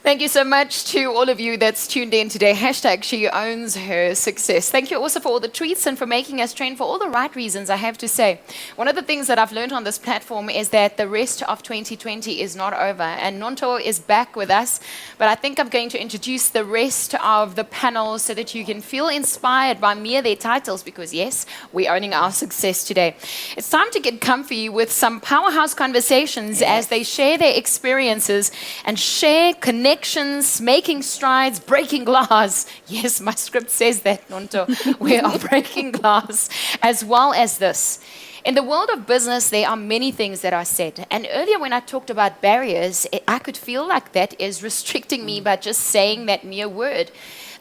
Thank you so much to all of you that's tuned in today. Hashtag she owns her success. Thank you also for all the tweets and for making us train for all the right reasons, I have to say. One of the things that I've learned on this platform is that the rest of 2020 is not over. And Nonto is back with us. But I think I'm going to introduce the rest of the panel so that you can feel inspired by me and their titles. Because yes, we're owning our success today. It's time to get comfy with some powerhouse conversations as they share their experiences and share connections, making strides, breaking glass. Yes, my script says that, Nonto. We are breaking glass, as well as this. In the world of business, there are many things that are said. And earlier when I talked about barriers, I could feel like that is restricting me by just saying that mere word.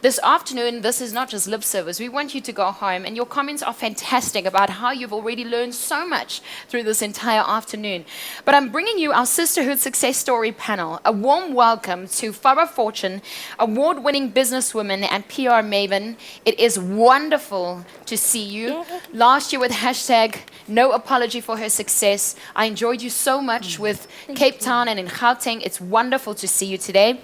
This afternoon, this is not just lip service. We want you to go home, and your comments are fantastic about how you've already learned so much through this entire afternoon. But I'm bringing you our Sisterhood Success Story panel. A warm welcome to Farah Fortune, award-winning businesswoman and PR maven. It is wonderful to see you. Last year with hashtag no apology for her success. I enjoyed you so much with Cape Town and in Gauteng. It's wonderful to see you today.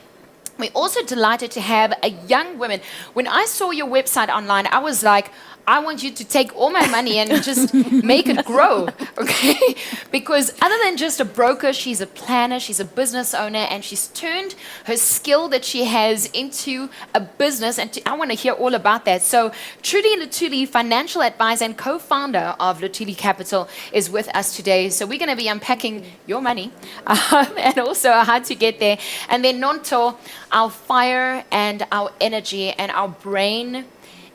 We're also delighted to have a young woman. When I saw your website online, I was like, I want you to take all my money and just make it grow, okay? Because other than just a broker, she's a planner, she's a business owner, and she's turned her skill that she has into a business, and I want to hear all about that. So Trudy Lutuli, financial advisor and co-founder of Lutuli Capital, is with us today. So we're going to be unpacking your money and also how to get there. And then Nonto, our fire and our energy and our brain,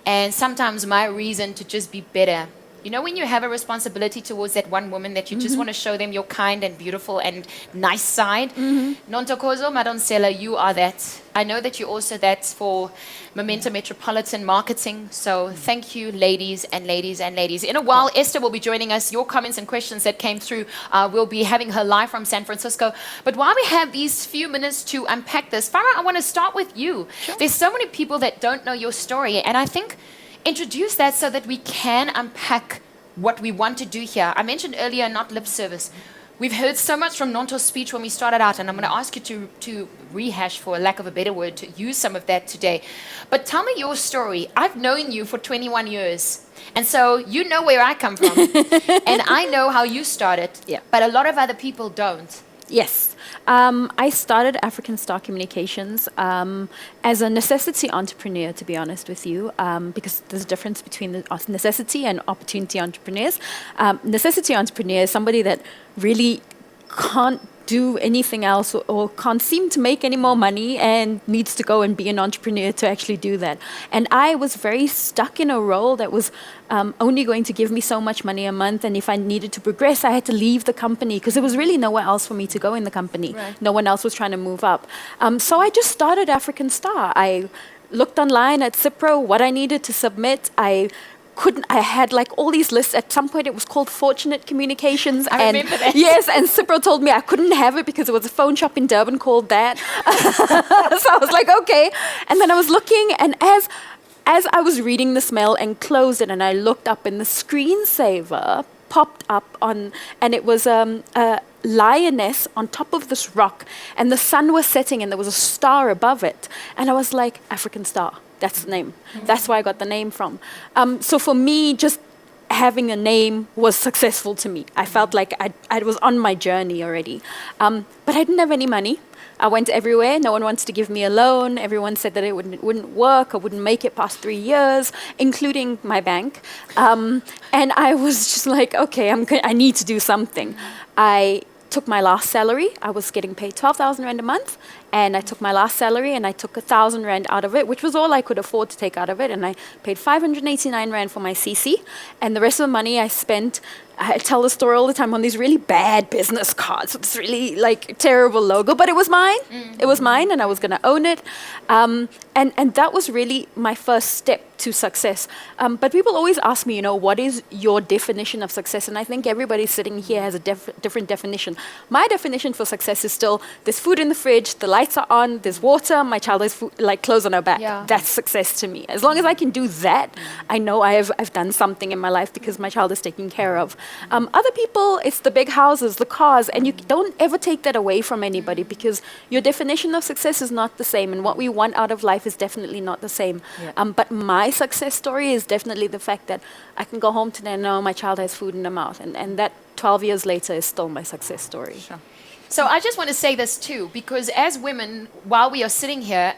and sometimes my reason to just be better. You know when you have a responsibility towards that one woman that you just want to show them your kind and beautiful and nice side? Nontokozo Madonsela, you are that. I know that you're also that for Momentum Metropolitan Marketing. So thank you, ladies and ladies and ladies. In a while, Esther will be joining us. Your comments and questions that came through, we'll be having her live from San Francisco. But while we have these few minutes to unpack this, Farah, I want to start with you. Sure. There's so many people that don't know your story, and I think introduce that so that we can unpack what we want to do here. I mentioned earlier, not lip service. We've heard so much from Nonto's speech when we started out, and I'm going to ask you to rehash, for lack of a better word, to use some of that today. But tell me your story. I've known you for 21 years, and so you know where I come from, and I know how you started, but a lot of other people don't. Yes. I started African Star Communications as a necessity entrepreneur, to be honest with you, because there's a difference between the necessity and opportunity entrepreneurs. Necessity entrepreneur is somebody that really can't do anything else or can't seem to make any more money and needs to go and be an entrepreneur to actually do that. And I was very stuck in a role that was only going to give me so much money a month, and if I needed to progress, I had to leave the company because there was really nowhere else for me to go in the company. Right. No one else was trying to move up. So I just started African Star. I looked online at Cipro, what I needed to submit. I had like all these lists. At some point it was called Fortunate Communications. I remember that. Yes, and Cipro told me I couldn't have it because there was a phone shop in Durban called that. So I was like, okay. And then I was looking, and as I was reading this mail and closed it, and I looked up, and the screensaver popped up on, and it was a lioness on top of this rock, and the sun was setting, and there was a star above it. And I was like, African Star. That's the name. That's where I got the name from. So for me, just having a name was successful to me. I felt like I was on my journey already. But I didn't have any money. I went everywhere. No one wanted to give me a loan. Everyone said that it wouldn't work. I wouldn't make it past 3 years, including my bank. And I was just like, okay, I need to do something. I took my last salary. I was getting paid 12,000 Rand a month. And I took my last salary and I took 1,000 Rand out of it, which was all I could afford to take out of it. And I paid 589 Rand for my CC. And the rest of the money I spent, I tell the story all the time, on these really bad business cards. It's really like terrible logo, but it was mine. It was mine, and I was going to own it. And that was really my first step to success. But people always ask me, what is your definition of success? And I think everybody sitting here has a different definition. My definition for success is still, there's food in the fridge, the lights are on, there's water, my child has food, like clothes on her back. Yeah. That's success to me. As long as I can do that, I know I've done something in my life because my child is taken care of. Other people, it's the big houses, the cars, and you don't ever take that away from anybody because your definition of success is not the same, and what we want out of life is definitely not the same. But my success story is definitely the fact that I can go home today and know my child has food in their mouth, and that 12 years later is still my success story. Sure. So I just want to say this too, because as women, while we are sitting here,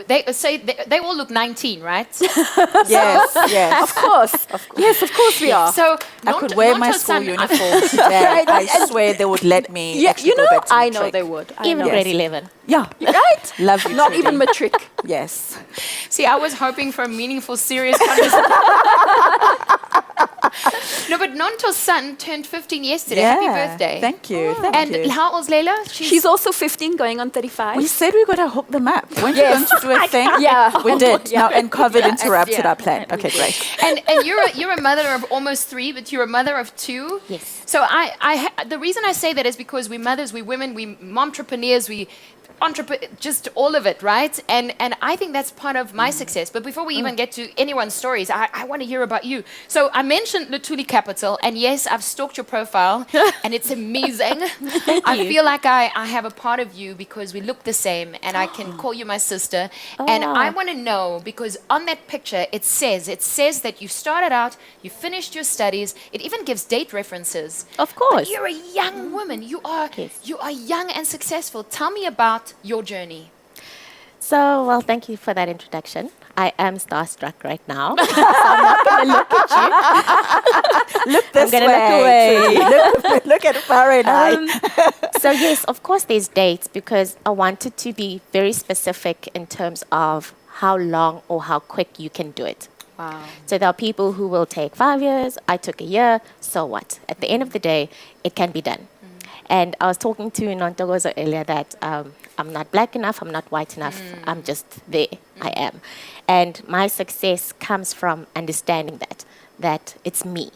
they all look 19, right? Yes. Of course. Yes, of course we are. So I could wear my school uniform today. I swear they would let me actually go back to I matric. know they would. Even grade 11. Yeah. Right? Love you. Not Trudy. even matric. Yes. See, I was hoping for a meaningful, serious conversation. No, but Nonto's son turned 15 yesterday. Happy birthday. Thank you. Thank And you. how old's Layla? She's also 15 going on 35. We said we were going to hook them up. Weren't Yes. you going to do a thing? Yeah. We did. Yeah. Now, and COVID interrupted Yeah. our plan. Okay, great. And you're a mother of almost 3, but you're a mother of 2. Yes. So the reason I say that is because we mothers, we women, we momtrepreneurs, we just all of it, right? And I think that's part of my success. But before we even get to anyone's stories, I want to hear about you. So I mentioned Luthuli Capital, and yes, I've stalked your profile, and it's amazing. I feel like I have a part of you because we look the same, and I can call you my sister. And I want to know, because on that picture, it says that you started out, you finished your studies, it even gives date references. Of course. But you're a young woman. You are young and successful. Tell me about your journey. So, well, thank you for that introduction. I am starstruck right now. So I'm not going to look at you. Look this I'm gonna look away. look at Fahrenheit. So, yes, of course, there's dates because I wanted to be very specific in terms of how long or how quick you can do it. Wow. So there are people who will take 5 years. I took a year. So what? At the end of the day, it can be done. And I was talking to Nontogozo earlier that I'm not black enough, I'm not white enough, I'm just there, I am. And my success comes from understanding that it's me,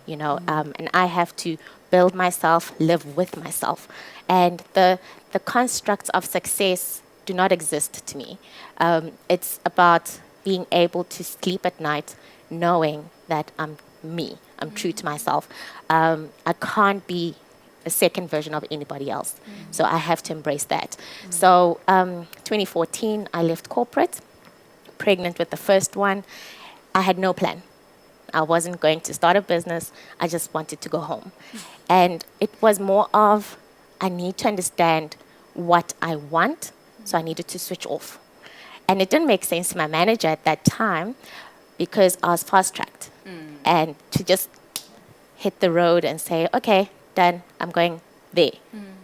you know, and I have to build myself, live with myself. And the constructs of success do not exist to me. It's about being able to sleep at night knowing that I'm me, I'm true to myself. I can't be a second version of anybody else. So I have to embrace that. So 2014, I left corporate, pregnant with the first one. I had no plan. I wasn't going to start a business. I just wanted to go home. And it was more of, I need to understand what I want, so I needed to switch off. And it didn't make sense to my manager at that time because I was fast-tracked. And to just hit the road and say, okay, done, I'm going there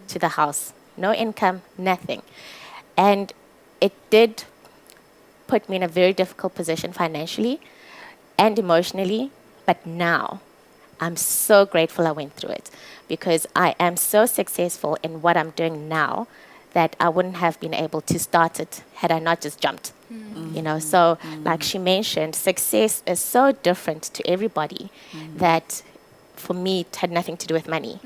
to the house. No income, nothing. And it did put me in a very difficult position financially and emotionally. But now I'm so grateful I went through it because I am so successful in what I'm doing now that I wouldn't have been able to start it had I not just jumped. You know, so like she mentioned, success is so different to everybody that for me, it had nothing to do with money.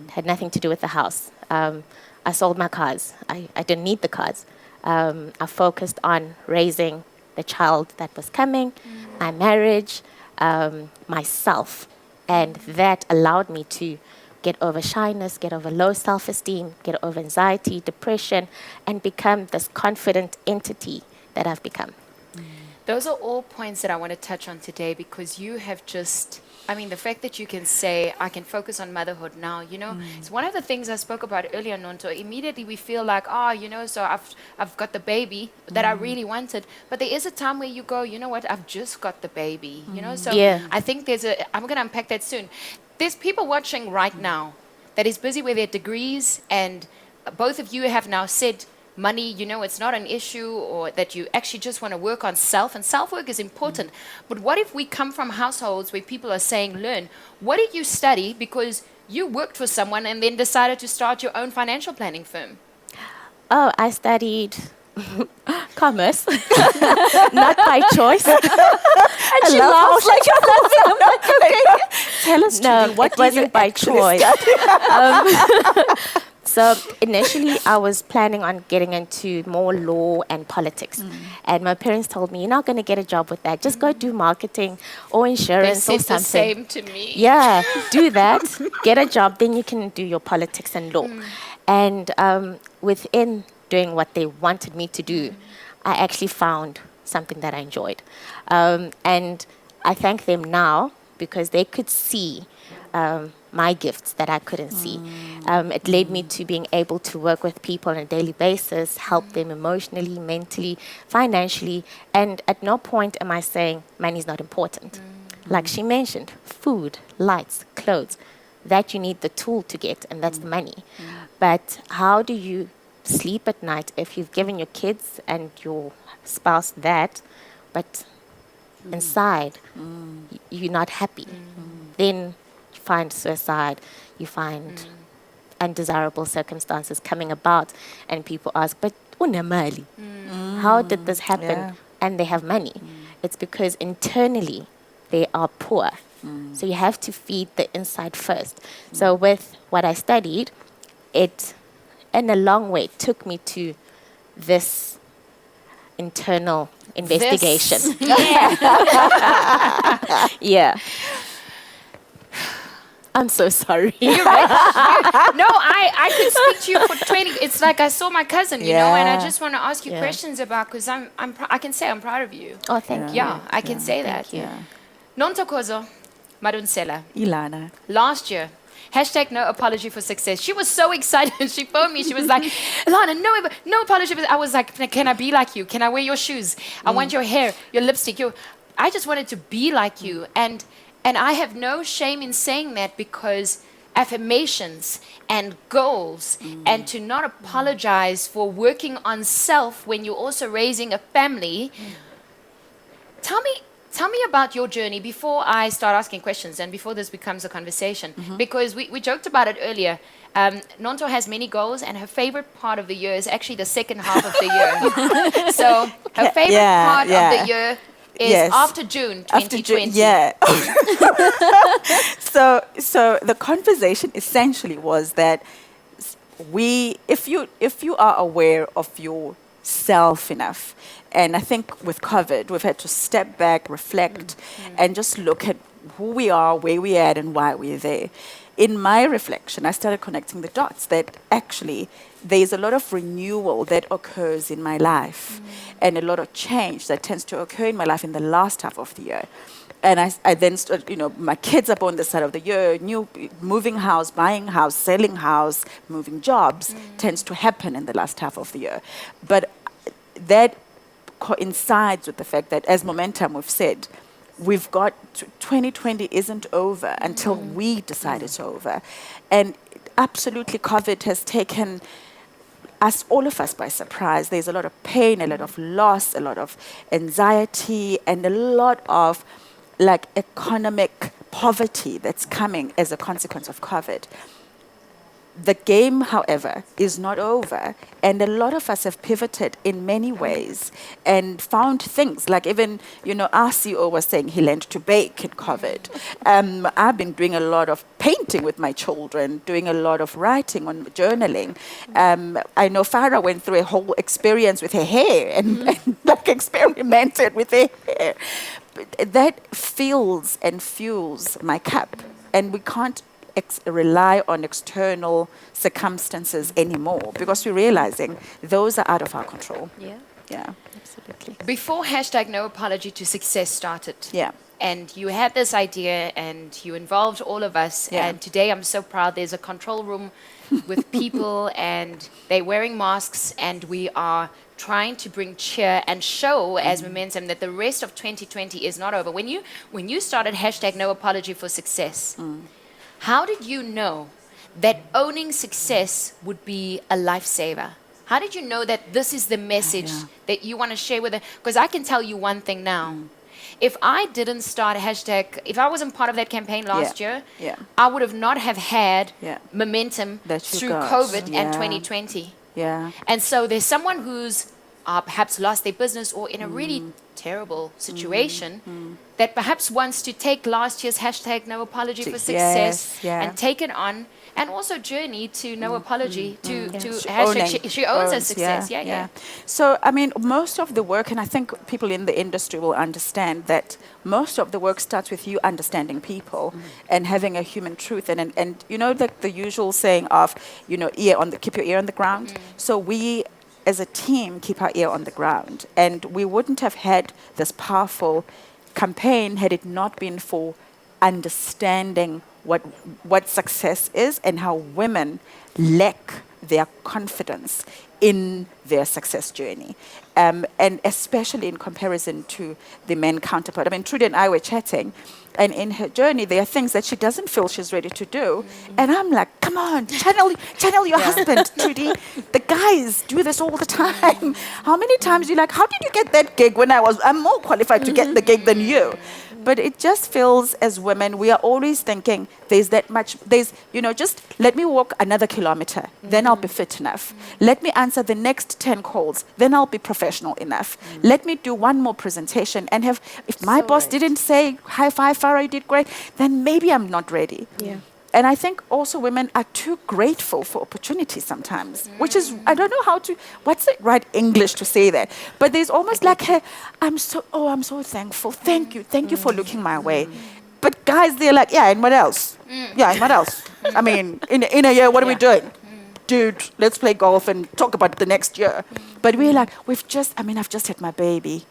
It had nothing to do with the house. I sold my cars. I didn't need the cars. I focused on raising the child that was coming, my marriage, myself. And that allowed me to get over shyness, get over low self-esteem, get over anxiety, depression, and become this confident entity that I've become. Those are all points that I want to touch on today because you have just, I mean, the fact that you can say, I can focus on motherhood now, you know, it's one of the things I spoke about earlier, Nonto. Immediately we feel like, you know, so I've got the baby that I really wanted. But there is a time where you go, you know what, I've just got the baby, you know. So I think I'm going to unpack that soon. There's people watching right now that is busy with their degrees, and both of you have now said, money, you know, it's not an issue, or that you actually just want to work on self, and self-work is important. But what if we come from households where people are saying, learn, what did you study because you worked for someone and then decided to start your own financial planning firm? Oh, I studied commerce, not by choice. And she laughs like I'm like, okay. Tell us, No, Judy, what it wasn't by choice. So initially, I was planning on getting into more law and politics. And my parents told me, you're not going to get a job with that. Just go do marketing or They insurance or said the something. same to me. Yeah, do that, get a job, then you can do your politics and law. And within doing what they wanted me to do, I actually found something that I enjoyed. And I thank them now because they could see my gifts that I couldn't see. It led me to being able to work with people on a daily basis, help them emotionally, mentally, financially, and at no point am I saying money is not important. Like she mentioned, food, lights, clothes, that you need the tool to get, and that's the money. But how do you sleep at night if you've given your kids and your spouse that, but inside you're not happy? Then you find suicide, you find undesirable circumstances coming about, and people ask, but unamali, how did this happen? Yeah. And they have money. It's because internally they are poor. So you have to feed the inside first. So with what I studied, it in a long way took me to this internal investigation. Yeah. I'm so sorry. You're right. No, I could speak to you for 20. It's like I saw my cousin, you know, and I Yeah. just want to ask you Yeah. questions about, because I can say I'm proud of you. Oh, thank you. Yeah, I can say that. you. Nontokozo Madunsela, Ilana. last year, hashtag no apology for success. She was so excited. She phoned me. She was like, Lana, no apology. I was like, can I be like you? Can I wear your shoes? I want your hair, your lipstick. I just wanted to be like you. And I have no shame in saying that, because affirmations and goals and to not apologize for working on self when you're also raising a family. Tell me about your journey before I start asking questions and before this becomes a conversation. Because we joked about it earlier. Nonto has many goals, and her favorite part of the year is actually the second half of the year. So her favorite part of the year is Yes. after June 2020. Yeah. So the conversation essentially was that if you are aware of yourself enough, and I think with COVID, we've had to step back, reflect, and just look at who we are, where we're at, and why we're there. In my reflection, I started connecting the dots that actually there's a lot of renewal that occurs in my life and a lot of change that tends to occur in my life in the last half of the year. And I then started, my kids are born this side of the year, moving house, buying house, selling house, moving jobs tends to happen in the last half of the year. But that coincides with the fact that, as Momentum we've said, we've got 2020 isn't over until we decide it's over. And absolutely COVID has taken all of us by surprise. There's a lot of pain, a lot of loss, a lot of anxiety, and a lot of economic poverty that's coming as a consequence of COVID. The game, however, is not over, and a lot of us have pivoted in many ways and found things like even, our CEO was saying he learned to bake in COVID. I've been doing a lot of painting with my children, doing a lot of writing on journaling. I know Farah went through a whole experience with her hair and experimented with her hair. That fills and fuels my cup, and we can't rely on external circumstances anymore because we're realizing those are out of our control. Yeah. Absolutely. Before hashtag no apology to success started. Yeah. And you had this idea and you involved all of us. Yeah. And today I'm so proud there's a control room with people and they're wearing masks, and we are trying to bring cheer and show as momentum that the rest of 2020 is not over. When you started hashtag no apology for success, how did you know that owning success would be a lifesaver? How did you know that this is the message that you want to share with it? Because I can tell you one thing now. If I didn't start hashtag, if I wasn't part of that campaign last year, I would have not have had momentum That you through got. COVID and Yeah. 2020. Yeah. And so there's someone who's perhaps lost their business or in a really terrible situation that perhaps wants to take last year's hashtag no apology for success Yes, yeah. and take it on and also journey to no apology to She hashtag she owns her owns, success. Yeah. So, I mean, most of the work, and I think people in the industry will understand that most of the work starts with you understanding people and having a human truth. And you know, the usual saying of, you know, keep your ear on the ground. So we, as a team, keep our ear on the ground. And we wouldn't have had this powerful campaign had it not been for understanding what success is and how women lack their confidence in their success journey. And especially in comparison to the men counterpart. I mean, Trudy and I were chatting, and in her journey, there are things that she doesn't feel she's ready to do. And I'm like, come on, channel your husband, Trudy. The guys do this all the time. How many times you're like, how did you get that gig when I'm more qualified to get the gig than you? But it just feels as women, we are always thinking just let me walk another kilometer, then I'll be fit enough. Let me answer the next 10 calls, then I'll be professional enough. Let me do one more presentation and if my boss didn't say, high five, Farah, you did great, then maybe I'm not ready. Yeah. And I think also women are too grateful for opportunities sometimes, which is, I don't know what's the right English to say that? But there's almost like, hey, I'm so thankful. Thank you for looking my way. But guys, they're like, yeah, and what else? Yeah, and what else? I mean, in a year, what are we doing? Dude, let's play golf and talk about the next year. But we're like, I've just had my baby,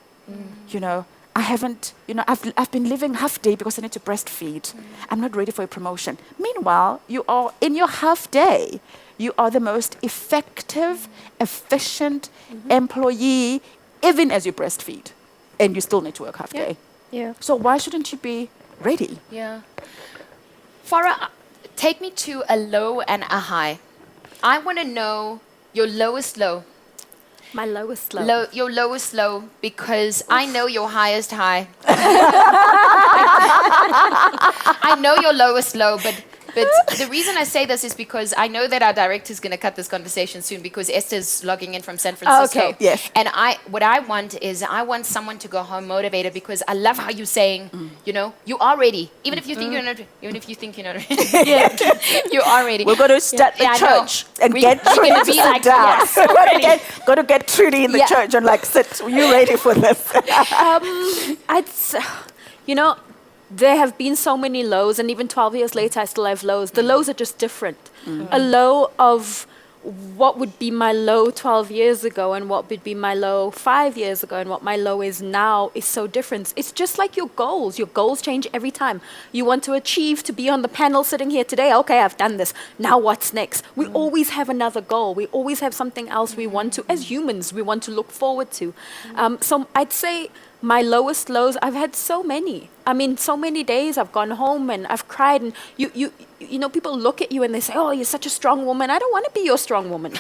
you know. I haven't, I've been living half day because I need to breastfeed. I'm not ready for a promotion. Meanwhile, you are in your half day. You are the most effective, efficient employee, even as you breastfeed, and you still need to work half day. Yeah. So why shouldn't you be ready? Yeah. Farah, take me to a low and a high. I want to know your lowest low. My lowest low. Your lowest low, because I know your highest high. I know your lowest low, but the reason I say this is because I know that our director is going to cut this conversation soon because Esther's logging in from San Francisco. Okay, yes. And what I want someone to go home motivated, because I love how you're saying, you are ready. Even if you think you're not ready. You are ready. We're going to start the church and get we're Trudy gonna to be sit like, down. yes, ready. Going to get Trudy in the church and sit. Are you ready for this? There have been so many lows, and even 12 years later, I still have lows. The lows are just different. A low of what would be my low 12 years ago and what would be my low 5 years ago and what my low is now is so different. It's just like your goals. Your goals change every time. You want to achieve to be on the panel sitting here today. Okay, I've done this. Now what's next? We always have another goal. We always have something else we want to, as humans, we want to look forward to. So I'd say my lowest lows, I've had so many. I mean, so many days I've gone home and I've cried, and people look at you and they say, "Oh, you're such a strong woman." I don't want to be your strong woman.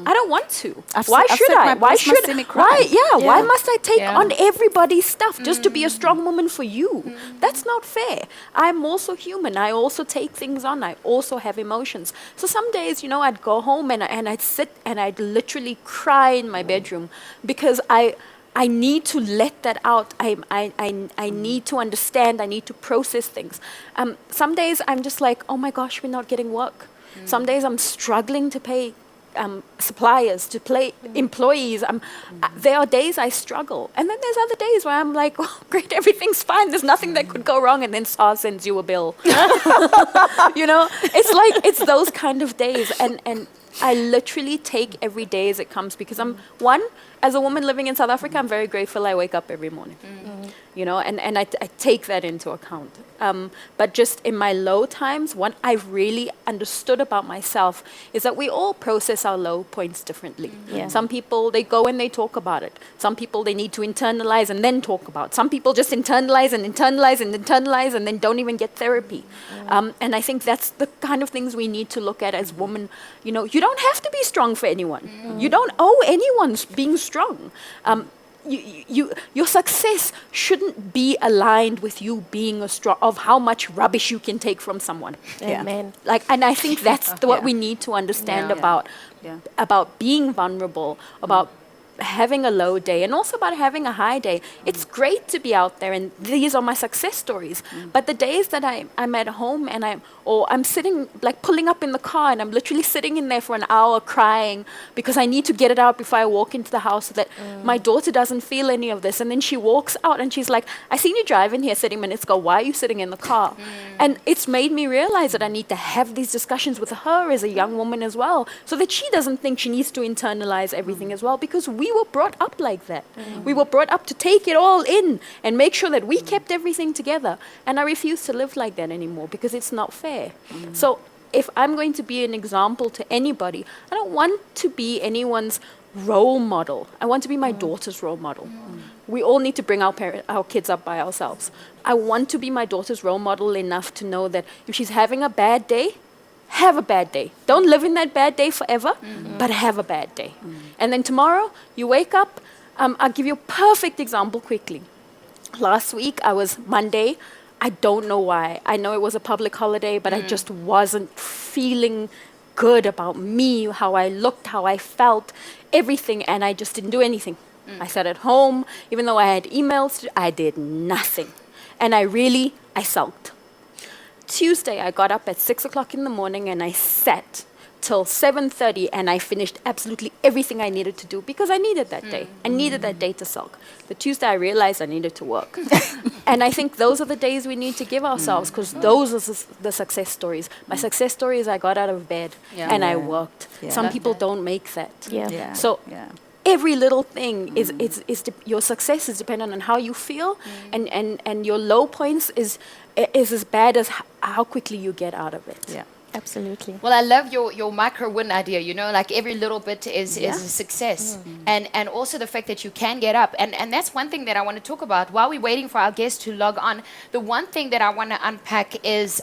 I don't want to. Why should I? Why must I take on everybody's stuff just to be a strong woman for you? That's not fair. I'm also human. I also take things on. I also have emotions. So some days, I'd go home and I'd sit and I'd literally cry in my bedroom because I need to let that out. I need to understand. I need to process things. Some days I'm just like, oh my gosh, we're not getting work. Some days I'm struggling to pay suppliers, to pay employees. There are days I struggle. And then there's other days where I'm like, oh, great, everything's fine. There's nothing that could go wrong. And then SARS sends you a bill. It's those kind of days. And I literally take every day as it comes because as a woman living in South Africa, I'm very grateful I wake up every morning, and I take that into account. But just in my low times, what I've really understood about myself is that we all process our low points differently. Yeah. Some people, they go and they talk about it. Some people, they need to internalize and then talk about it. Some people just internalize and then don't even get therapy. And I think that's the kind of things we need to look at as women. You don't have to be strong for anyone. You don't owe anyone being strong. Your success shouldn't be aligned with you being of how much rubbish you can take from someone. Amen. And I think that's what we need to understand about being vulnerable, about having a low day and also about having a high day. It's great to be out there, and these are my success stories. But the days that I'm at home and I'm sitting, like pulling up in the car, and I'm literally sitting in there for an hour crying because I need to get it out before I walk into the house so that my daughter doesn't feel any of this. And then she walks out and she's like, I seen you driving here 30 minutes ago. Why are you sitting in the car? And it's made me realize that I need to have these discussions with her as a young woman as well, so that she doesn't think she needs to internalize everything as well, because we were brought up like that. We were brought up to take it all in and make sure that we kept everything together. And I refuse to live like that anymore because it's not fair. So if I'm going to be an example to anybody, I don't want to be anyone's role model. I want to be my daughter's role model. We all need to bring our kids up by ourselves. I want to be my daughter's role model enough to know that if she's having a bad day, have a bad day. Don't live in that bad day forever, but have a bad day. And then tomorrow, you wake up. I'll give you a perfect example quickly. Last week, Monday. I don't know why. I know it was a public holiday, but I just wasn't feeling good about me, how I looked, how I felt, everything, and I just didn't do anything. I sat at home. Even though I had emails, I did nothing. And I sulked. Tuesday, I got up at 6 o'clock in the morning and I sat till 7:30 and I finished absolutely everything I needed to do because I needed that day. I needed that day to sulk. The Tuesday, I realized I needed to work. And I think those are the days we need to give ourselves, because those are the success stories. My success story is I got out of bed and I worked. Some people don't make that. So every little thing your success is dependent on how you feel, and your low points is as bad as how quickly you get out of it. Absolutely. Well, I love your micro win idea, like every little bit is a success. And also the fact that you can get up. And that's one thing that I want to talk about while we're waiting for our guests to log on. The one thing that I want to unpack is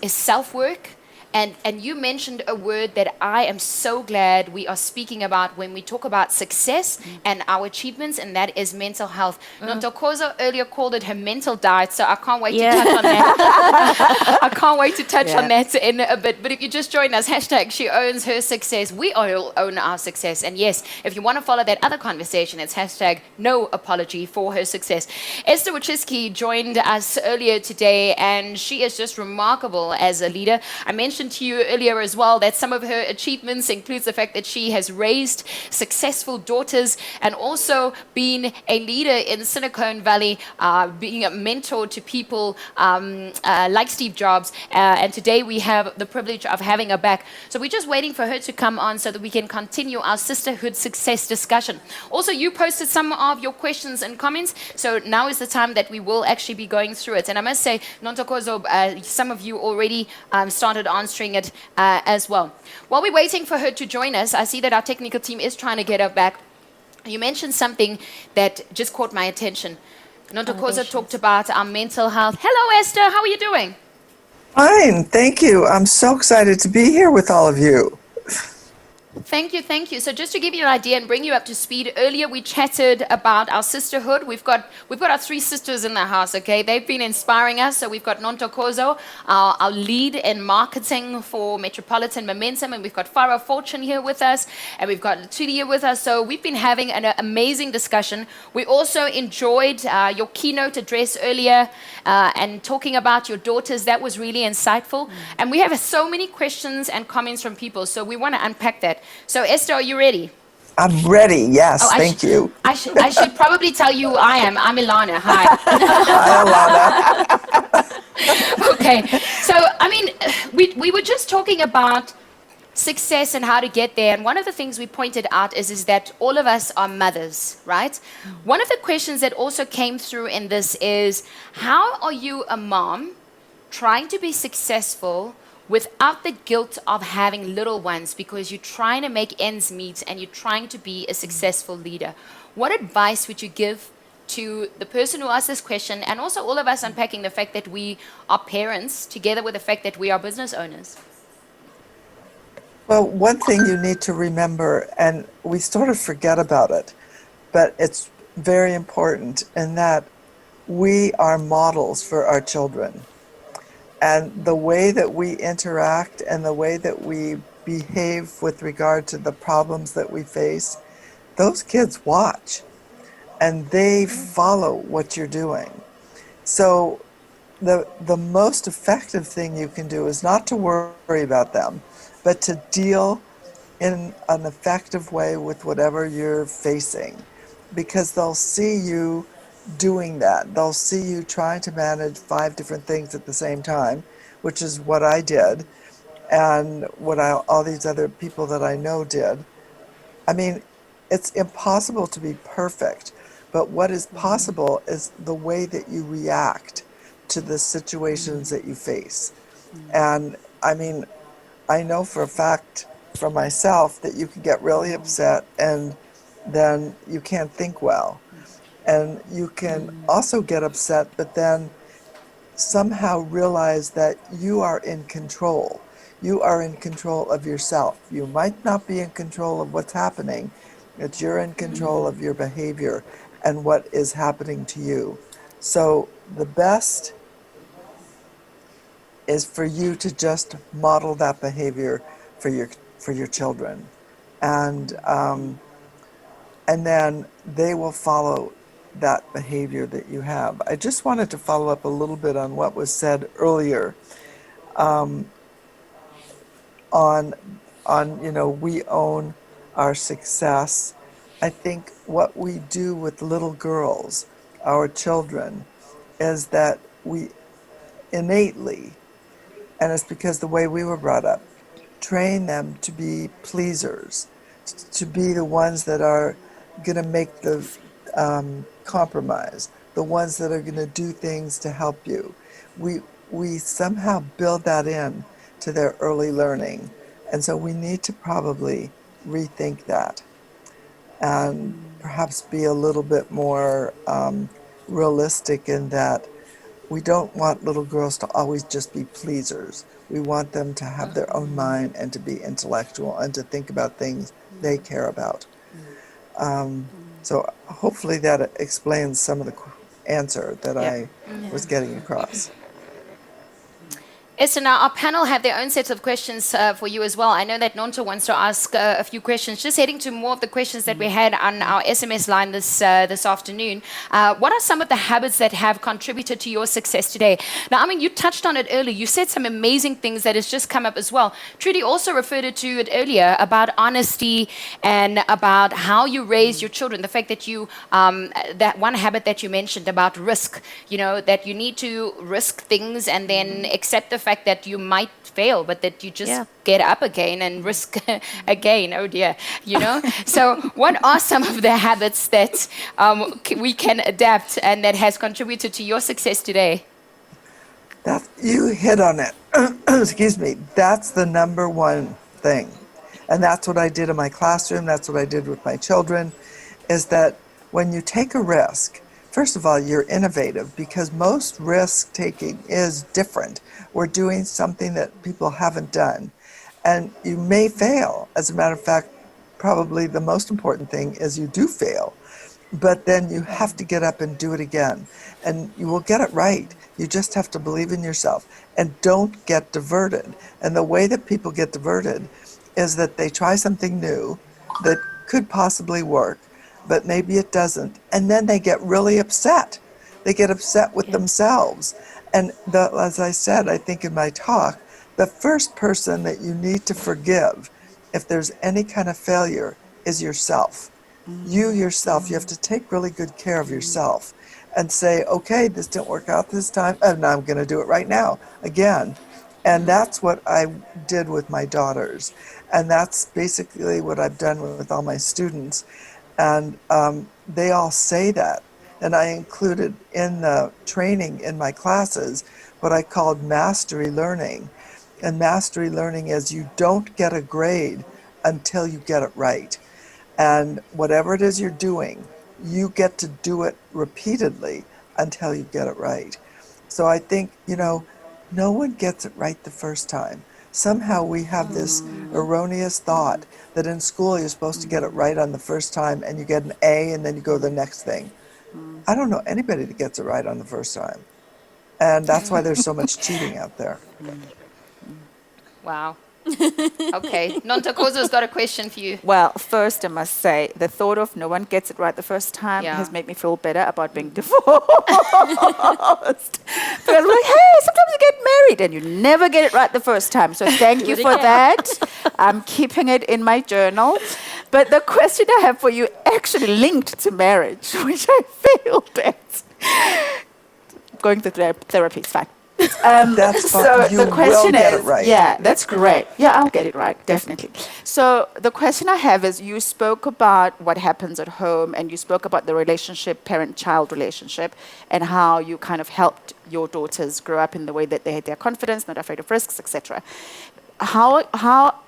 self-work. And you mentioned a word that I am so glad we are speaking about when we talk about success and our achievements, and that is mental health. Nontokozo earlier called it her mental diet, so I can't wait to touch on that. I can't wait to touch on that in a bit. But if you just join us, hashtag she owns her success. We all own our success. And yes, if you want to follow that other conversation, it's hashtag no apology for her success. Esther Wachiski joined us earlier today, and she is just remarkable as a leader. I mentioned to you earlier as well that some of her achievements includes the fact that she has raised successful daughters and also been a leader in Silicon Valley, being a mentor to people like Steve Jobs. And today we have the privilege of having her back. So we're just waiting for her to come on so that we can continue our sisterhood success discussion. Also, you posted some of your questions and comments, so now is the time that we will actually be going through it. And I must say, Nontokozo, some of you already started answering it as well. While we're waiting for her to join us, I see that our technical team is trying to get her back. You mentioned something that just caught my attention. Nontokozo talked about our mental health. Hello, Esther. How are you doing? Fine, thank you. I'm so excited to be here with all of you. Thank you, thank you. So just to give you an idea and bring you up to speed, earlier we chatted about our sisterhood. We've got our three sisters in the house, okay? They've been inspiring us. So we've got Nontokozo, our lead in marketing for Metropolitan Momentum, and we've got Farah Fortune here with us, and we've got Latudia here with us. So we've been having an amazing discussion. We also enjoyed your keynote address earlier and talking about your daughters. That was really insightful. And we have so many questions and comments from people, so we want to unpack that. So, Esther, are you ready? I'm ready, yes, thank you. I should probably tell you I am. I'm Ilana. Hi. Hi, Alana. Okay. So, I mean, we were just talking about success and how to get there. And one of the things we pointed out is that all of us are mothers, right? One of the questions that also came through in this is, how are you a mom trying to be successful without the guilt of having little ones, because you're trying to make ends meet and you're trying to be a successful leader? What advice would you give to the person who asked this question, and also all of us unpacking the fact that we are parents together with the fact that we are business owners? Well, one thing you need to remember, and we sort of forget about it, but it's very important, in that we are models for our children. And the way that we interact and the way that we behave with regard to the problems that we face those kids watch and they follow what you're doing. So the most effective thing you can do is not to worry about them, but to deal in an effective way with whatever you're facing, because they'll see you doing that. They'll see you trying to manage 5 different things at the same time, which is what I did and what all these other people that I know did. I mean, it's impossible to be perfect, but what is possible is the way that you react to the situations that you face. And I mean, I know for a fact for myself that you can get really upset and then you can't think well. And you can also get upset, but then somehow realize that you are in control. You are in control of yourself. You might not be in control of what's happening, but you're in control of your behavior and what is happening to you. So the best is for you to just model that behavior for your children, and then they will follow that behavior that you have. I just wanted to follow up a little bit on what was said earlier on we own our success. I think what we do with little girls, our children, is that we innately, and it's because the way we were brought up, train them to be pleasers, to be the ones that are going to make the compromise, the ones that are going to do things to help you. We somehow build that in to their early learning, and so we need to probably rethink that and perhaps be a little bit more realistic in that we don't want little girls to always just be pleasers. We want them to have their own mind and to be intellectual and to think about things they care about. So hopefully that explains some of the answer that I was getting across. Esther, now our panel have their own set of questions for you as well. I know that Nonto wants to ask a few questions. Just heading to more of the questions that we had on our SMS line this afternoon. What are some of the habits that have contributed to your success today? Now, I mean, you touched on it earlier. You said some amazing things that has just come up as well. Trudy also referred to it earlier about honesty and about how you raise your children. The fact that you, that one habit that you mentioned about risk, that you need to risk things and then accept the fact that you might fail, but that you just get up again and risk again. Oh dear, So what are some of the habits that we can adapt and that has contributed to your success today? That you hit on it. Excuse me. That's the number one thing. And that's what I did in my classroom. That's what I did with my children, is that when you take a risk, first of all, you're innovative because most risk taking is different. We're doing something that people haven't done. And you may fail. As a matter of fact, probably the most important thing is you do fail. But then you have to get up and do it again. And you will get it right. You just have to believe in yourself. And don't get diverted. And the way that people get diverted is that they try something new that could possibly work, but maybe it doesn't. And then they get really upset. They get upset with themselves. And as I said, I think in my talk, the first person that you need to forgive if there's any kind of failure is yourself. You yourself, you have to take really good care of yourself and say, okay, this didn't work out this time, and I'm going to do it right now again. And that's what I did with my daughters. And that's basically what I've done with all my students. And they all say that. And I included in the training in my classes what I called mastery learning. And mastery learning is you don't get a grade until you get it right. And whatever it is you're doing, you get to do it repeatedly until you get it right. So I think, no one gets it right the first time. Somehow we have this erroneous thought that in school you're supposed to get it right on the first time and you get an A and then you go to the next thing. I don't know anybody that gets it right on the first time. And that's why there's so much cheating out there. Wow. Okay, Nontokozo's got a question for you. Well, first I must say, the thought of no one gets it right the first time Yeah. has made me feel better about being divorced. Because I'm like, hey, sometimes you get married and you never get it right the first time. So thank you for that. I'm keeping it in my journal. But the question I have for you actually linked to marriage, which I failed at. Going to therapy is fine. That's fine. So You the question will get is, it right. yeah, that's great. Yeah, I'll get it right, definitely. So the question I have is, you spoke about what happens at home, and you spoke about the relationship, parent-child relationship, and how you kind of helped your daughters grow up in the way that they had their confidence, not afraid of risks, etc. How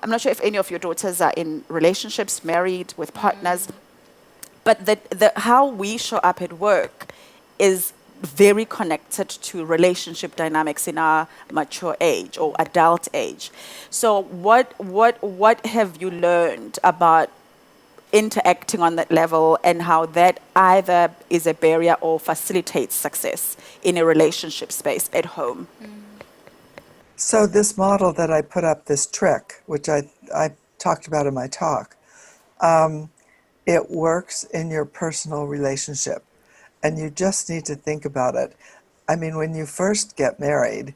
I'm not sure if any of your daughters are in relationships, married, with partners, but the how we show up at work is very connected to relationship dynamics in our mature age or adult age. So what have you learned about interacting on that level, and how that either is a barrier or facilitates success in a relationship space at home? So this model that I put up, this trick, which I talked about in my talk, it works in your personal relationship. And you just need to think about it. I mean, when you first get married,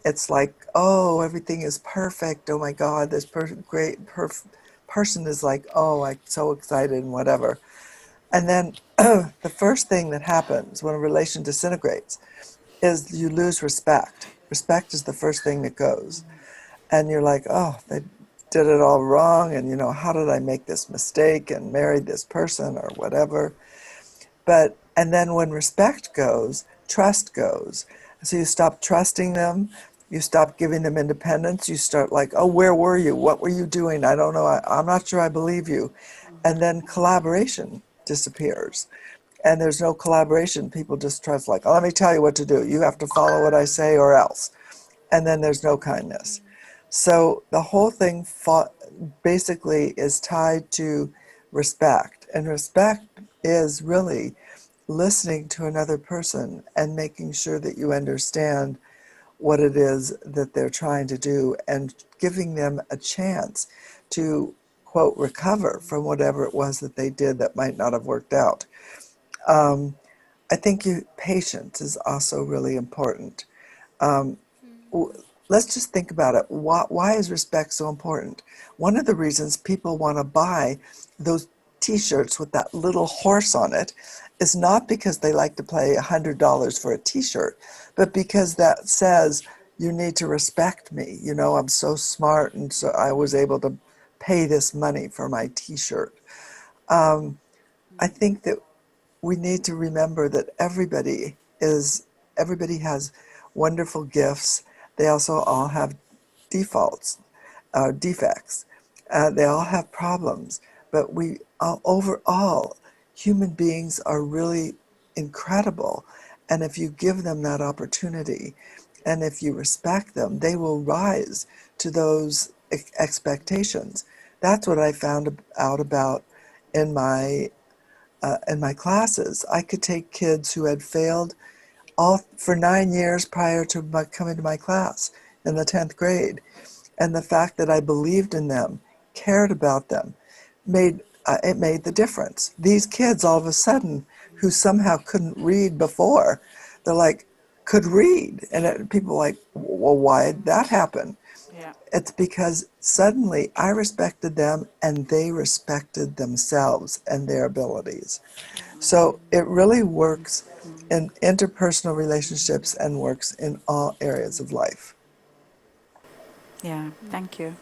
it's like, oh, everything is perfect. Oh my God, this person is like, oh, I'm so excited and whatever. And then the first thing that happens when a relation disintegrates is you lose respect. Respect is the first thing that goes. And you're like, oh, they did it all wrong. And, how did I make this mistake and married this person or whatever? And then when respect goes, trust goes. So you stop trusting them. You stop giving them independence. You start like, oh, where were you? What were you doing? I don't know. I'm not sure I believe you. And then collaboration disappears. And there's no collaboration. People just trust like, oh, let me tell you what to do. You have to follow what I say or else. And then there's no kindness. So the whole thing basically is tied to respect. And respect is really listening to another person and making sure that you understand what it is that they're trying to do, and giving them a chance to, quote, recover from whatever it was that they did that might not have worked out. I think patience is also really important. Let's just think about it. Why is respect so important? One of the reasons people want to buy those T-shirts with that little horse on it is not because they like to pay $100 for a T-shirt, but because that says, you need to respect me. I'm so smart, and so I was able to pay this money for my T-shirt. I think that we need to remember that everybody has wonderful gifts. They also all have defects. They all have problems, but overall, human beings are really incredible. And if you give them that opportunity, and if you respect them, they will rise to those expectations. That's what I found out about in my classes. I could take kids who had failed all for 9 years prior to coming to my class in the 10th grade. And the fact that I believed in them, cared about them, made the difference. These kids, all of a sudden, who somehow couldn't read before, they're like, could read. And people are like, well, why did that happen? Yeah. It's because suddenly I respected them and they respected themselves and their abilities. So it really works in interpersonal relationships and works in all areas of life. Yeah, thank you.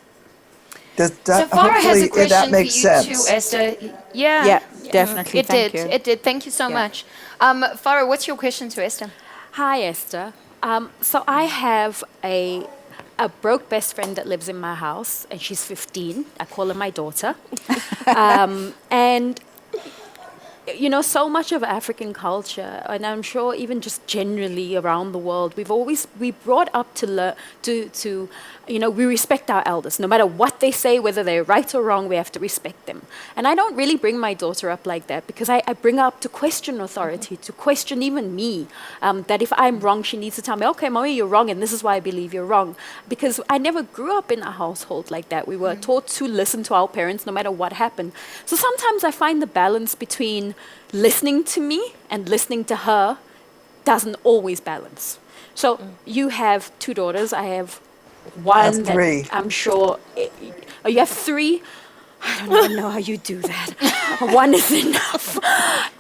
Does So that, Farah has hopefully a question that for makes you sense. too, Esther. Yeah. Yeah, definitely. It Thank did. you. It did. Thank you so Yeah. much. Farah, what's your question to Esther? Hi, Esther. So I have a broke best friend that lives in my house, and she's 15. I call her my daughter. And you know, so much of African culture, and I'm sure even just generally around the world, we brought up to you know, we respect our elders. No matter what they say, whether they're right or wrong, we have to respect them. And I don't really bring my daughter up like that, because I bring her up to question authority, to question even me. That if I'm wrong, she needs to tell me, okay, mommy, you're wrong, and this is why I believe you're wrong. Because I never grew up in a household like that. We were taught to listen to our parents no matter what happened. So sometimes I find the balance between listening to me and listening to her doesn't always balance. So you have 2 daughters. I have one that 3. I'm sure. Oh, you have 3? I don't even know how you do that. One is enough.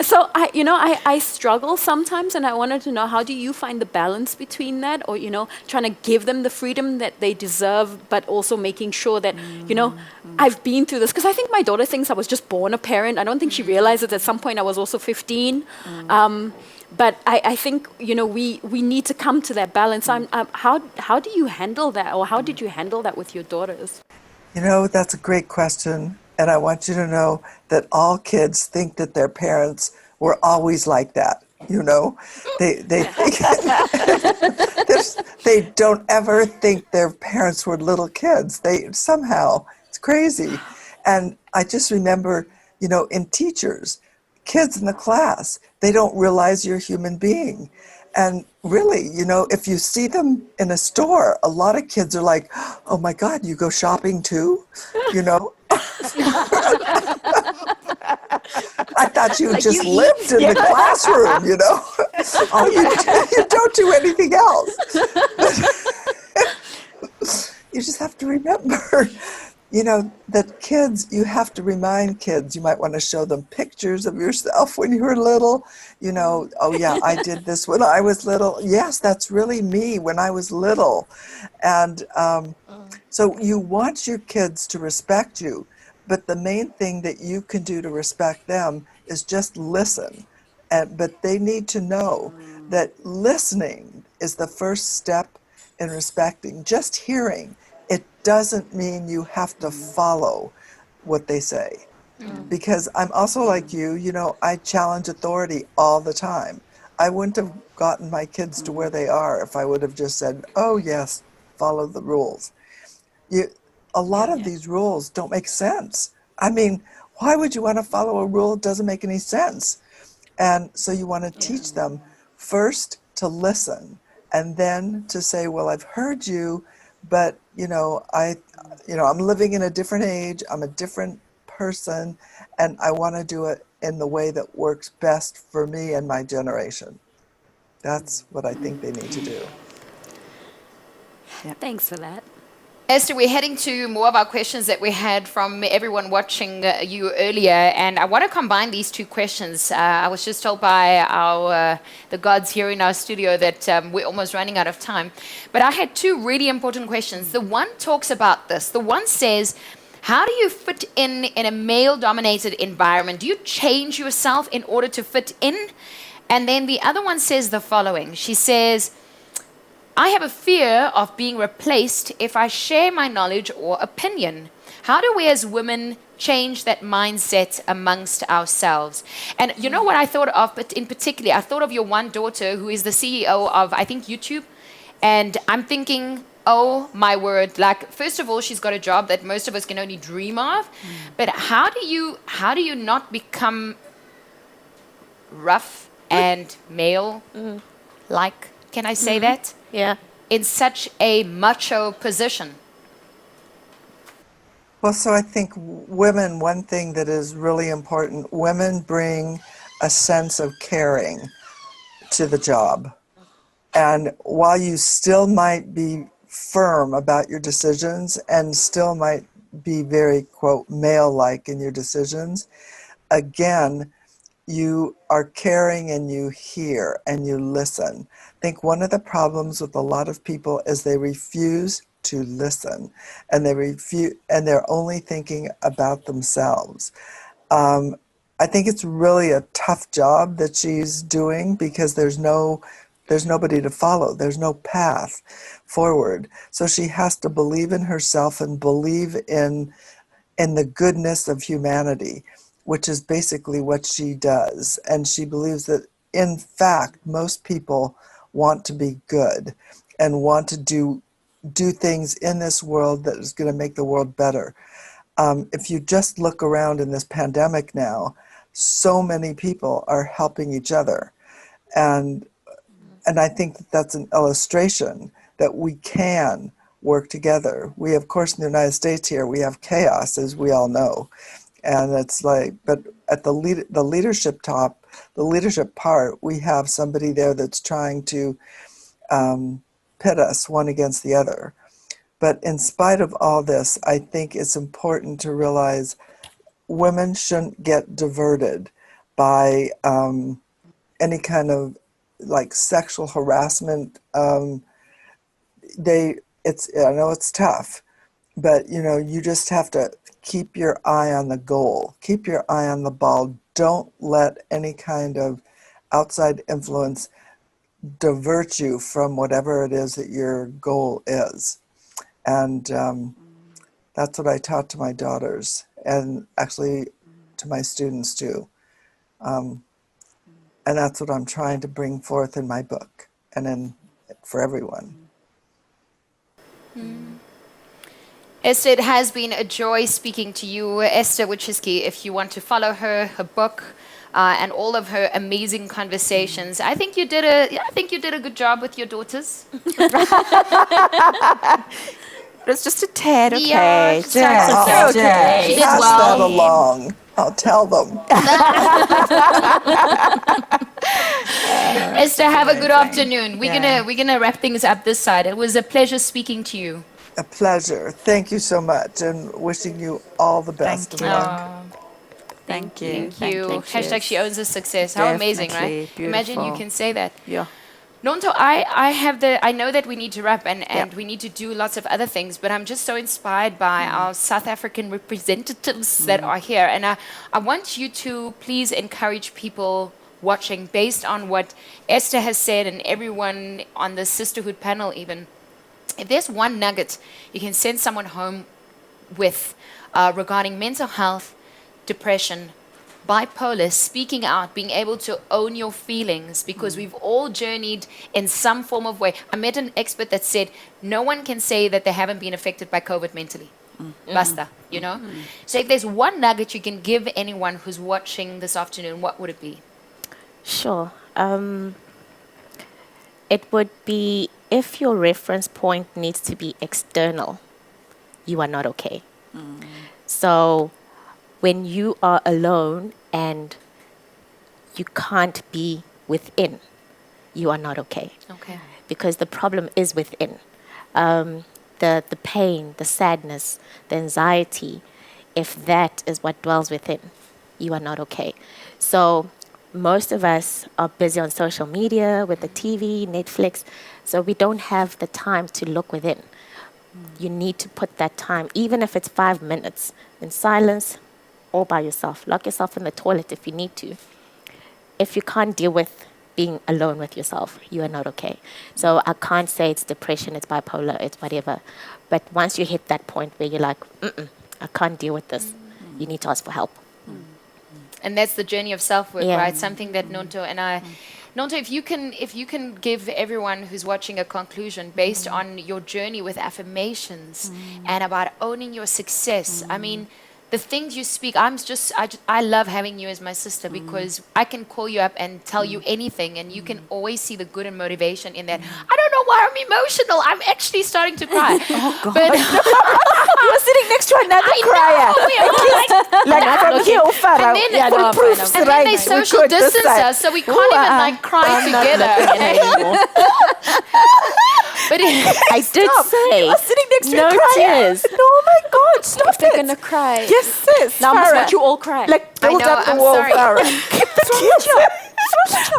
So I struggle sometimes, and I wanted to know, how do you find the balance between that, or, you know, trying to give them the freedom that they deserve, but also making sure that, you know, I've been through this, because I think my daughter thinks I was just born a parent. I don't think she realizes at some point I was also 15. But I think, you know, we need to come to that balance. How do you handle that, or how did you handle that with your daughters? You know, that's a great question. And I want you to know that all kids think that their parents were always like that. You know, they think they don't ever think their parents were little kids. They somehow, it's crazy. And I just remember, you know, in teachers, kids in the class, they don't realize you're a human being. And really, you know, if you see them in a store, a lot of kids are like, oh my God, you go shopping too? You know? I thought you just lived in the classroom, you know? Oh, you don't do anything else. You just have to remember, you know, that kids, you have to remind kids, you might want to show them pictures of yourself when you were little. You know, oh yeah, I did this when I was little. Yes, that's really me when I was little. And so you want your kids to respect you, but the main thing that you can do to respect them is just listen. But they need to know that listening is the first step in respecting. Just hearing, it doesn't mean you have to follow what they say. Because I'm also like you know, I challenge authority all the time. I wouldn't have gotten my kids to where they are if I would have just said, oh yes, follow the rules. A lot of these rules don't make sense. I mean, why would you want to follow a rule that doesn't make any sense? And so you want to teach them first to listen, and then to say, well, I've heard you, but I'm living in a different age, I'm a different person, and I want to do it in the way that works best for me and my generation. That's what I think they need to do. Thanks for that. Esther, we're heading to more of our questions that we had from everyone watching you earlier, and I want to combine these 2 questions. I was just told by the gods here in our studio that we're almost running out of time, but I had 2 really important questions. The one talks about this. The one says, how do you fit in a male-dominated environment? Do you change yourself in order to fit in? And then the other one says the following. She says, I have a fear of being replaced if I share my knowledge or opinion. How do we as women change that mindset amongst ourselves? And you know what I thought of, but in particular, I thought of your one daughter who is the CEO of, I think, YouTube. And I'm thinking, oh my word, like, first of all, she's got a job that most of us can only dream of. But how do you not become rough and male like, can I say that? Yeah. In such a macho position? Well, so I think women, one thing that is really important, women bring a sense of caring to the job. And while you still might be firm about your decisions and still might be very, quote, male-like in your decisions, again, you are caring and you hear and you listen. I think one of the problems with a lot of people is they refuse to listen, and they're only thinking about themselves. I think it's really a tough job that she's doing because there's nobody to follow. There's no path forward. So she has to believe in herself and believe in the goodness of humanity. which is basically what she does. And she believes that, in fact, most people want to be good and want to do things in this world that is going to make the world better. If you just look around in this pandemic now, so many people are helping each other. And I think that that's an illustration that we can work together. We, of course, in the United States here, we have chaos, as we all know. And it's like, but at the leadership part, we have somebody there that's trying to pit us one against the other. But in spite of all this, I think it's important to realize women shouldn't get diverted by any kind of like sexual harassment. I know it's tough, but you just have to keep your eye on the goal, keep your eye on the ball. Don't let any kind of outside influence divert you from whatever it is that your goal is. And that's what I taught to my daughters, and actually to my students too. And that's what I'm trying to bring forth in my book and for everyone. Esther, it has been a joy speaking to you. Esther Wachiski, if you want to follow her book, and all of her amazing conversations. I think you did a good job with your daughters. It's just a tad, okay? Yeah, Just okay. She did Pass well. that along. I'll tell them. Esther, have a good afternoon. We're gonna wrap things up this side. It was a pleasure speaking to you. A pleasure. Thank you so much, and wishing you all the best of luck. Thank you. Thank you. Hashtag she owns a success. How amazing, right? Definitely. Imagine you Beautiful. can say that. Yeah. Nonto, I know that we need to wrap and we need to do lots of other things, but I'm just so inspired by our South African representatives that are here. And I want you to please encourage people watching based on what Esther has said and everyone on the Sisterhood panel even. If there's one nugget you can send someone home with regarding mental health, depression, bipolar, speaking out, being able to own your feelings, because we've all journeyed in some form of way. I met an expert that said no one can say that they haven't been affected by COVID mentally. Basta, So if there's one nugget you can give anyone who's watching this afternoon, what would it be? Sure. It would be, if your reference point needs to be external, you are not okay. So when you are alone and you can't be within, you are not okay. Okay. Because the problem is within. The pain, the sadness, the anxiety, if that is what dwells within, you are not okay. So most of us are busy on social media with the TV, Netflix, so we don't have the time to look within. You need to put that time, even if it's 5 minutes, in silence, all by yourself. Lock yourself in the toilet if you need to. If you can't deal with being alone with yourself, you are not okay. So I can't say it's depression, it's bipolar, it's whatever. But once you hit that point where you're like, I can't deal with this, you need to ask for help. And that's the journey of self-work, Yeah. right? Something that Nonto and I... Nonto, if you can give everyone who's watching a conclusion based on your journey with affirmations and about owning your success. I mean, the things you speak, I love having you as my sister, because I can call you up and tell you anything, and you can always see the good and motivation in that. I don't know why I'm emotional. I'm actually starting to cry. Oh, God. But You're sitting next to another crier. Like from here, Farah. and then, Full proof, and then right? they We social could distance decide. us, so we can't even cry together. But I did say, You're sitting next to no a crier. tears. No, my God, stop If they're it. gonna cry, Yes, sis. now I must Farah. watch you all cry. Like, build know, up the I'm wall, sorry. Farah. Keep the kids.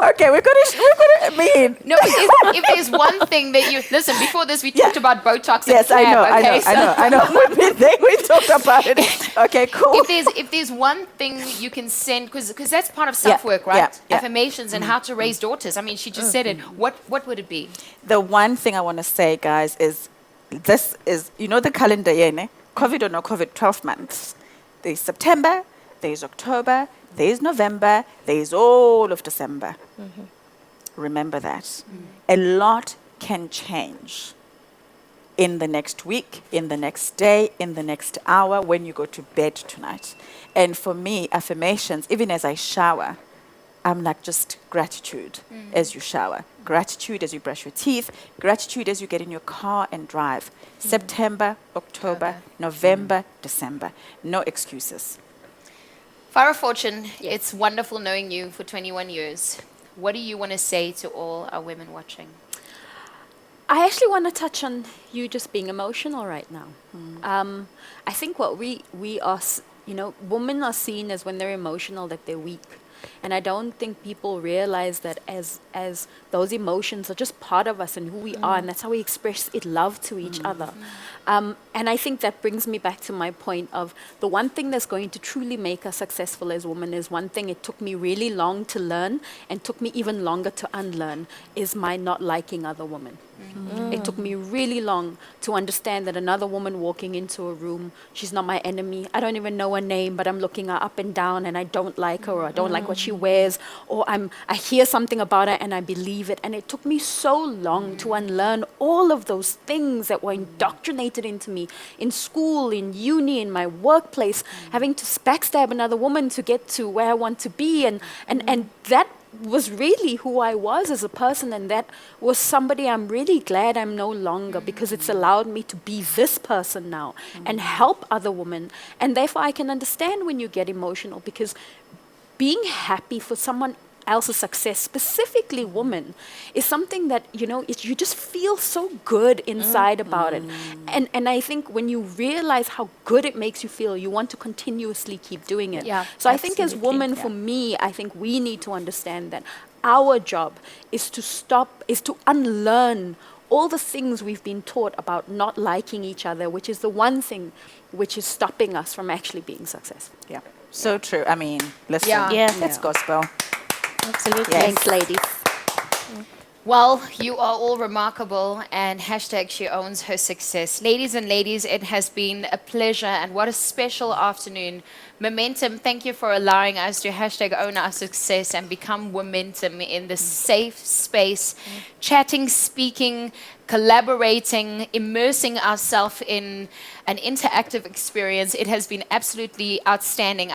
Okay, we're gonna mean. no, if there's one thing that you listen, before this we talked about Botox and Yes, I flab, know, okay? I know. We talked about it. Okay, cool. If there's one thing you can send, because that's part of self-work, right? yeah. Affirmations and how to raise daughters. I mean, she just said it. What would it be? The one thing I want to say, guys, is this is, the calendar year, ne? COVID or no COVID, 12 months. There's September, there's October, there's November, there's all of December. Remember that. A lot can change in the next week, in the next day, in the next hour, when you go to bed tonight. And for me, affirmations, even as I shower, I'm like just gratitude as you shower, gratitude as you brush your teeth, gratitude as you get in your car and drive. September, October, November, December. No excuses. Farah Fortune, it's wonderful knowing you for 21 years. What do you want to say to all our women watching? I actually want to touch on you just being emotional right now. I think what we are, women are seen as when they're emotional that they're weak. And I don't think people realize that as those emotions are just part of us and who we are, and that's how we express love to each other. And I think that brings me back to my point of the one thing that's going to truly make us successful as women is one thing it took me really long to learn and took me even longer to unlearn is my not liking other women. It took me really long to understand that another woman walking into a room, she's not my enemy. I don't even know her name, but I'm looking her up and down and I don't like her, or I don't like what she wears, or I hear something about her and I believe it. And it took me so long to unlearn all of those things that were indoctrinated into me in school, in uni, in my workplace, having to backstab another woman to get to where I want to be. And that was really who I was as a person, and that was somebody I'm really glad I'm no longer, because it's allowed me to be this person now and help other women. And therefore I can understand when you get emotional, because being happy for someone else's success, specifically women, is something that, you just feel so good inside about it. And I think when you realize how good it makes you feel, you want to continuously keep doing it. Yeah, so I think as absolutely, women, for me, I think we need to understand that our job is to unlearn all the things we've been taught about not liking each other, which is the one thing which is stopping us from actually being successful. Yeah. So true. I mean, listen, Yeah. it's gospel. Absolutely. Yes. Thanks, ladies. Well, you are all remarkable, and hashtag she owns her success. Ladies and ladies, it has been a pleasure, and what a special afternoon. Momentum, thank you for allowing us to hashtag own our success and become Momentum in this safe space, chatting, speaking, collaborating, immersing ourselves in an interactive experience. It has been absolutely outstanding.